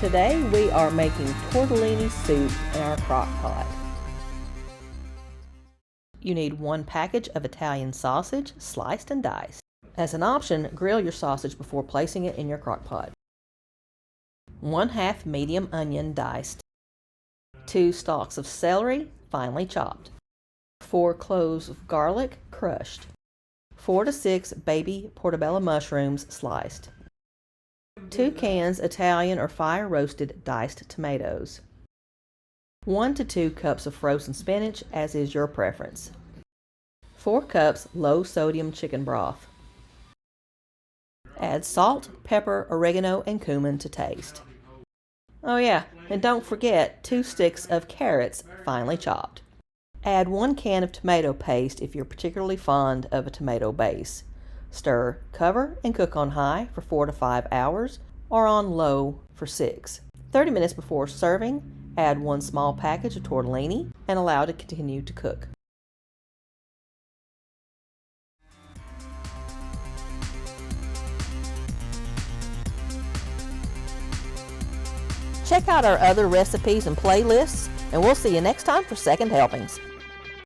Today we are making tortellini soup in our crock pot. You need 1 package of Italian sausage, sliced and diced. As an option, grill your sausage before placing it in your crock pot. 1/2 medium onion diced. 2 stalks of celery, finely chopped. 4 cloves of garlic, crushed. 4 to 6 baby portobello mushrooms, sliced. 2 cans Italian or fire roasted diced tomatoes. 1 to 2 cups of frozen spinach, as is your preference. 4 cups low sodium chicken broth. Add salt, pepper, oregano, and cumin to taste. Oh yeah, and don't forget 2 sticks of carrots, finely chopped. Add 1 can of tomato paste if you're particularly fond of a tomato base. Stir, cover, and cook on high for 4 to 5 hours or on low for 6. 30 minutes before serving, add 1 small package of tortellini and allow to continue to cook. Check out our other recipes and playlists, and we'll see you next time for second helpings.